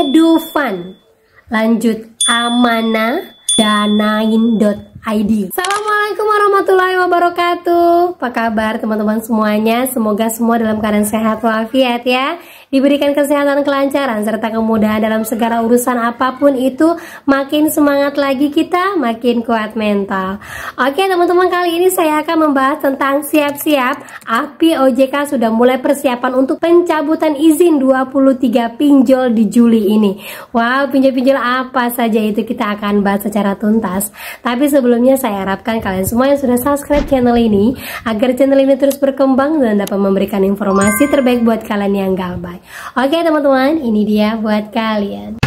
edufan. Lanjut Amanah Danain.id. Assalamualaikum warahmatullahi wabarakatuh. Apa kabar teman-teman semuanya? Semoga semua dalam keadaan sehat walafiat ya. Diberikan kesehatan, kelancaran, serta kemudahan dalam segala urusan apapun itu. Makin semangat lagi kita, makin kuat mental. Oke teman-teman, kali ini saya akan membahas tentang siap-siap API OJK sudah mulai persiapan untuk pencabutan izin 23 pinjol di Juli ini. Wow, pinjol-pinjol apa saja itu kita akan bahas secara tuntas. Tapi sebelumnya saya harapkan kalian semua yang sudah subscribe channel ini, agar channel ini terus berkembang dan dapat memberikan informasi terbaik buat kalian yang galbay. Oke teman-teman, ini dia buat kalian.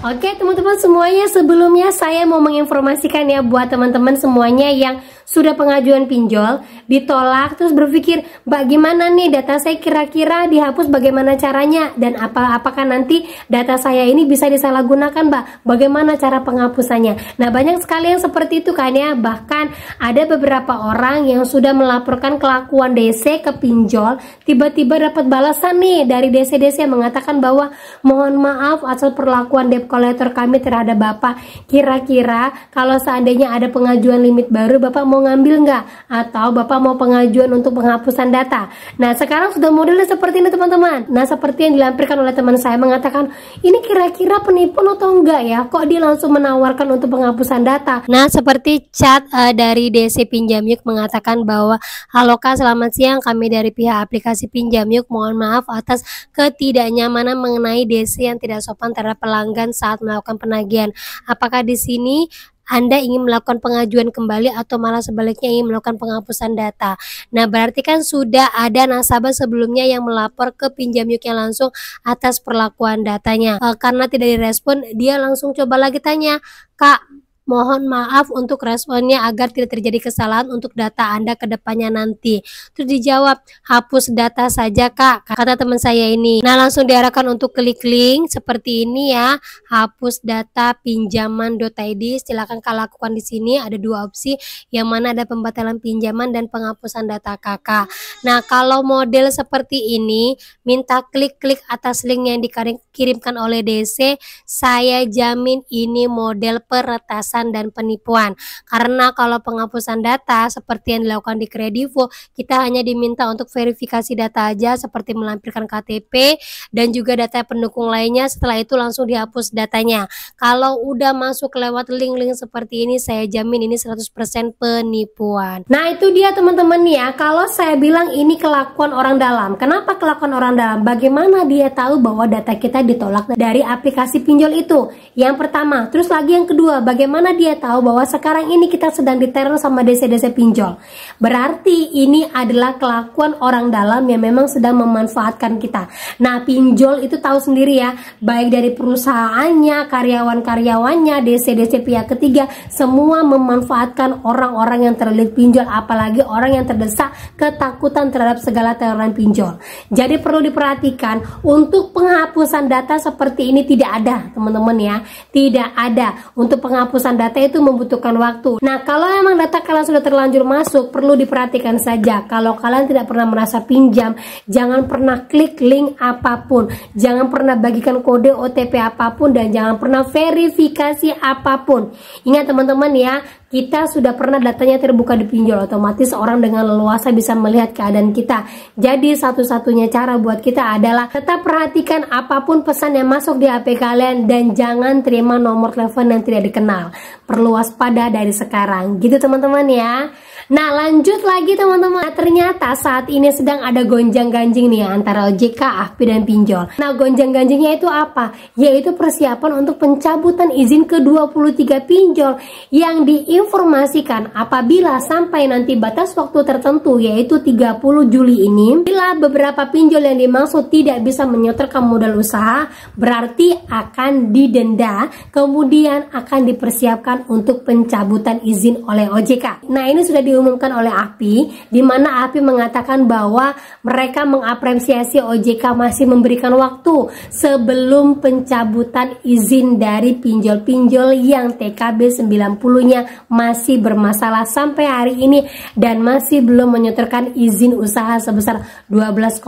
Oke teman-teman semuanya, sebelumnya saya mau menginformasikan ya buat teman-teman semuanya yang sudah pengajuan pinjol ditolak terus berpikir bagaimana nih data saya kira-kira dihapus, bagaimana caranya, dan apakah nanti data saya ini bisa disalahgunakan Mbak, bagaimana cara penghapusannya. Nah banyak sekali yang seperti itu kan ya, bahkan ada beberapa orang yang sudah melaporkan kelakuan DC ke pinjol, tiba-tiba dapat balasan nih dari DC yang mengatakan bahwa mohon maaf atas perlakuan debt collector kami terhadap Bapak, kira-kira kalau seandainya ada pengajuan limit baru Bapak mau ngambil nggak, atau Bapak mau pengajuan untuk penghapusan data. Nah sekarang sudah modelnya seperti ini teman-teman. Nah seperti yang dilampirkan oleh teman saya mengatakan, ini kira-kira penipuan atau enggak ya, kok dia langsung menawarkan untuk penghapusan data. Nah seperti chat dari DC Pinjam Yuk mengatakan bahwa, halo Kak, selamat siang, kami dari pihak aplikasi Pinjam Yuk mohon maaf atas ketidaknyamanan mengenai DC yang tidak sopan terhadap pelanggan saat melakukan penagihan. Apakah di sini Anda ingin melakukan pengajuan kembali atau malah sebaliknya ingin melakukan penghapusan data? Nah berarti kan sudah ada nasabah sebelumnya yang melapor ke Pinjam Yuk yang langsung atas perlakuan datanya. Karena tidak direspon, dia langsung coba lagi tanya, Kak, mohon maaf untuk responnya agar tidak terjadi kesalahan untuk data Anda ke depannya nanti. Terus dijawab, hapus data saja Kak, kata teman saya ini. Nah langsung diarahkan untuk klik link seperti ini ya, hapus data pinjaman.id. Silakan Kak lakukan di sini, ada dua opsi, yang mana ada pembatalan pinjaman dan penghapusan data Kakak. Nah kalau model seperti ini, minta klik atas link yang dikirimkan oleh DC, saya jamin ini model peretasan dan penipuan. Karena kalau penghapusan data seperti yang dilakukan di Kredivo, kita hanya diminta untuk verifikasi data aja seperti melampirkan KTP dan juga data pendukung lainnya, setelah itu langsung dihapus datanya. Kalau udah masuk lewat link-link seperti ini, saya jamin ini 100% penipuan. Nah itu dia teman-teman ya, kalau saya bilang ini kelakuan orang dalam. Kenapa kelakuan orang dalam? Bagaimana dia tahu bahwa data kita ditolak dari aplikasi pinjol itu? Yang pertama, terus lagi yang kedua, bagaimana dia tahu bahwa sekarang ini kita sedang diteror sama DC pinjol? Berarti ini adalah kelakuan orang dalam yang memang sedang memanfaatkan kita. Nah pinjol itu tahu sendiri ya, baik dari perusahaannya, karyawan-karyawannya, DC pihak ketiga, semua memanfaatkan orang-orang yang terlilit pinjol, apalagi orang yang terdesak ketakutan terhadap segala teroran pinjol. Jadi perlu diperhatikan, untuk penghapusan data seperti ini tidak ada teman-teman ya, tidak ada. Untuk penghapusan data itu membutuhkan waktu. Nah kalau memang data kalian sudah terlanjur masuk, perlu diperhatikan saja. Kalau kalian tidak pernah merasa pinjam, jangan pernah klik link apapun, jangan pernah bagikan kode OTP apapun, dan jangan pernah verifikasi apapun. Ingat teman-teman ya, kita sudah pernah datanya terbuka di pinjol, otomatis orang dengan leluasa bisa melihat keadaan kita. Jadi satu-satunya cara buat kita adalah tetap perhatikan apapun pesan yang masuk di HP kalian, dan jangan terima nomor telepon yang tidak dikenal. Perlu waspada dari sekarang, gitu teman-teman ya. Nah lanjut lagi teman-teman, nah, ternyata saat ini sedang ada gonjang-ganjing nih antara OJK, API dan pinjol. Nah gonjang-ganjingnya itu apa? Yaitu persiapan untuk pencabutan izin ke 23 pinjol yang diinformasikan apabila sampai nanti batas waktu tertentu, yaitu 30 Juli ini, bila beberapa pinjol yang dimaksud tidak bisa menyetorkan modal usaha, berarti akan didenda, kemudian akan dipersiapkan untuk pencabutan izin oleh OJK. Nah ini sudah diumumkan diumumkan oleh API, di mana API mengatakan bahwa mereka mengapresiasi OJK masih memberikan waktu sebelum pencabutan izin dari pinjol-pinjol yang TKB 90-nya masih bermasalah sampai hari ini dan masih belum menyetorkan izin usaha sebesar 12,5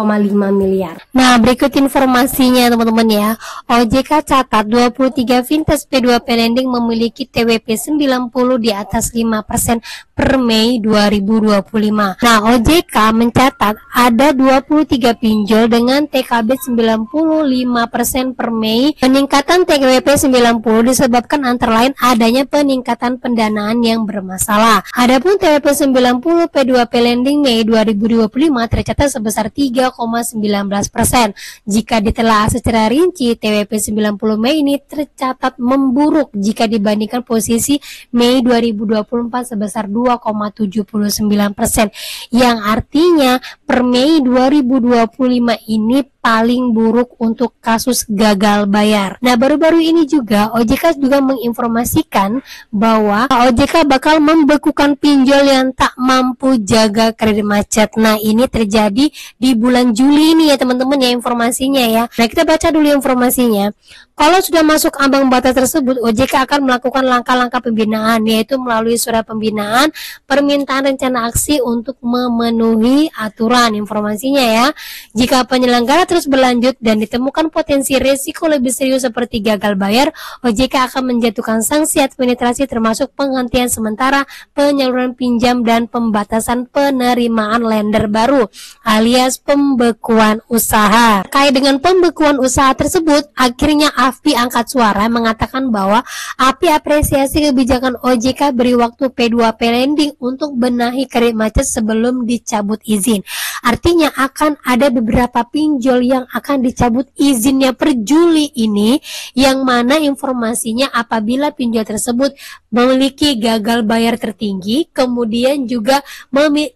miliar. Nah, berikut informasinya teman-teman ya. OJK catat 23 fintech P2P lending memiliki TWP 90 di atas 5% per Mei 2025. Nah, OJK mencatat ada 23 pinjol dengan TKB 95% per Mei. Peningkatan TWP 90 disebabkan antara lain adanya peningkatan pendanaan yang bermasalah. Adapun TWP 90 P2P lending Mei 2025 tercatat sebesar 3,19%. Jika ditelaah secara rinci, TWP 90 Mei ini tercatat memburuk jika dibandingkan posisi Mei 2024 sebesar 2,79%, yang artinya per Mei 2025 ini paling buruk untuk kasus gagal bayar. Nah, baru-baru ini juga OJK juga menginformasikan bahwa OJK bakal membekukan pinjol yang tak mampu jaga kredit macet. Nah, ini terjadi di bulan Juli ini ya teman-teman ya informasinya ya. Nah, kita baca dulu informasinya. Kalau sudah masuk ambang batas tersebut, OJK akan melakukan langkah-langkah pembinaan, yaitu melalui surat pembinaan, permintaan rencana aksi untuk memenuhi aturan informasinya ya. Jika penyelenggara terus berlanjut dan ditemukan potensi risiko lebih serius seperti gagal bayar, OJK akan menjatuhkan sanksi administrasi termasuk penghentian sementara penyaluran pinjam dan pembatasan penerimaan lender baru alias pembekuan usaha. Terkait dengan pembekuan usaha tersebut, akhirnya AFPI angkat suara mengatakan bahwa AFPI apresiasi kebijakan OJK beri waktu P2P lending untuk benahi kredit macet sebelum dicabut izin. Artinya akan ada beberapa pinjol yang akan dicabut izinnya per Juli ini, yang mana informasinya apabila pinjol tersebut memiliki gagal bayar tertinggi, kemudian juga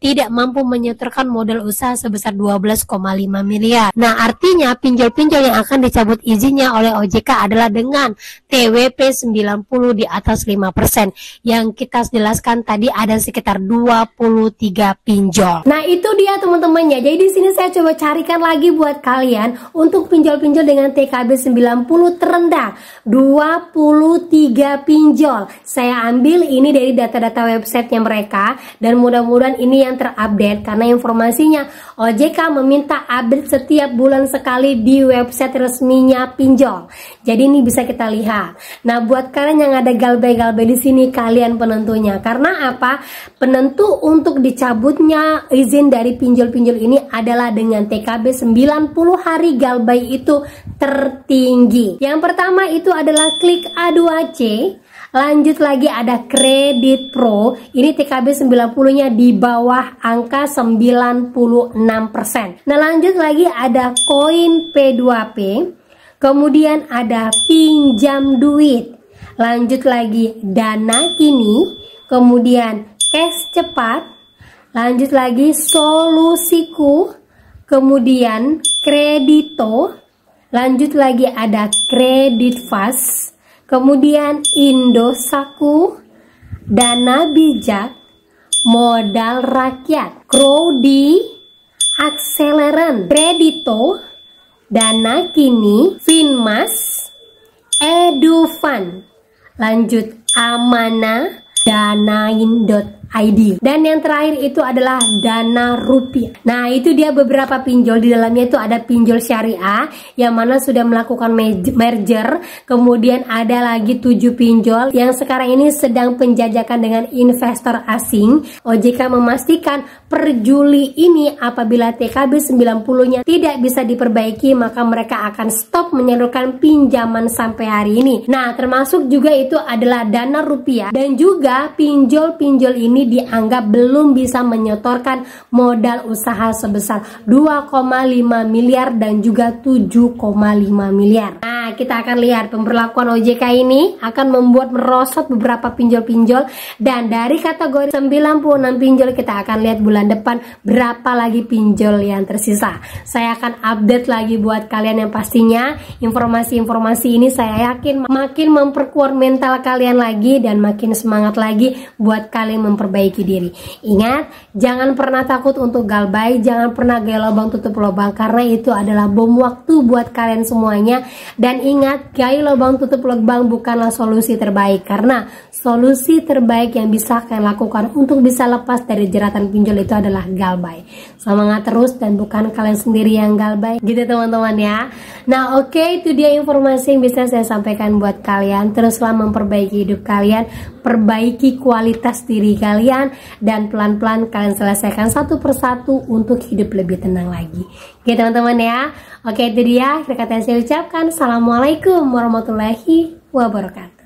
tidak mampu menyetorkan modal usaha sebesar 12,5 miliar. Nah, artinya pinjol-pinjol yang akan dicabut izinnya oleh OJK adalah dengan TWP 90 di atas 5%. Yang kita jelaskan tadi ada sekitar 23 pinjol. Nah, itu dia teman-teman ya. Jadi di sini saya coba carikan lagi buat kalian untuk pinjol-pinjol dengan TKB 90 terendah 23 pinjol. Saya ambil ini dari data-data websitenya mereka dan mudah-mudahan ini yang terupdate karena informasinya OJK meminta update setiap bulan sekali di website resminya pinjol. Jadi ini bisa kita lihat. Nah, buat kalian yang ada galbay-galbay di sini, kalian penentunya. Karena apa? Penentu untuk dicabutnya izin dari pinjol-pinjol ini adalah dengan TKB 90 hari galbay itu tertinggi. Yang pertama itu adalah Klik A2C. Lanjut lagi ada Kredit Pro. Ini TKB 90-nya di bawah angka 96%. Nah, lanjut lagi ada Koin P2P. Kemudian ada Pinjam Duit. Lanjut lagi Dana Kini. Kemudian Cash Cepat. Lanjut lagi Solusiku. Kemudian Kredito. Lanjut lagi ada Kredit Fast. Kemudian Indosaku, Dana Bijak, Modal Rakyat, Crowdy, Akseleran, Kredito, Dana Kini, Finmas, Edufan. Lanjut Amanah, Danain.id. Dan yang terakhir itu adalah Dana Rupiah. Nah, itu dia beberapa pinjol. Di dalamnya itu ada pinjol syariah yang mana sudah melakukan merger. Kemudian ada lagi 7 pinjol yang sekarang ini sedang penjajakan dengan investor asing. OJK memastikan per Juli ini apabila TKB 90-nya tidak bisa diperbaiki, maka mereka akan stop menyalurkan pinjaman sampai hari ini. Nah, termasuk juga itu adalah Dana Rupiah dan juga pinjol-pinjol ini dianggap belum bisa menyetorkan modal usaha sebesar 2,5 miliar dan juga 7,5 miliar. Nah, Nah, kita akan lihat pemberlakuan OJK ini akan membuat merosot beberapa pinjol-pinjol, dan dari kategori 96 pinjol kita akan lihat bulan depan berapa lagi pinjol yang tersisa. Saya akan update lagi buat kalian, yang pastinya informasi-informasi ini saya yakin makin memperkuat mental kalian lagi dan makin semangat lagi buat kalian memperbaiki diri. Ingat, jangan pernah takut untuk galbay, jangan pernah gaya lubang tutup lubang, karena itu adalah bom waktu buat kalian semuanya. Dan ingat, gaya lubang tutup lubang bukanlah solusi terbaik, karena solusi terbaik yang bisa kalian lakukan untuk bisa lepas dari jeratan pinjol itu adalah galbay. Semangat terus, dan bukan kalian sendiri yang galbay gitu teman-teman ya. Nah oke, itu dia informasi yang bisa saya sampaikan buat kalian. Teruslah memperbaiki hidup kalian, perbaiki kualitas diri kalian, dan pelan-pelan kalian selesaikan satu persatu untuk hidup lebih tenang lagi. Oke teman-teman ya. Oke, itu dia akhir kata yang saya ucapkan. Assalamualaikum warahmatullahi wabarakatuh.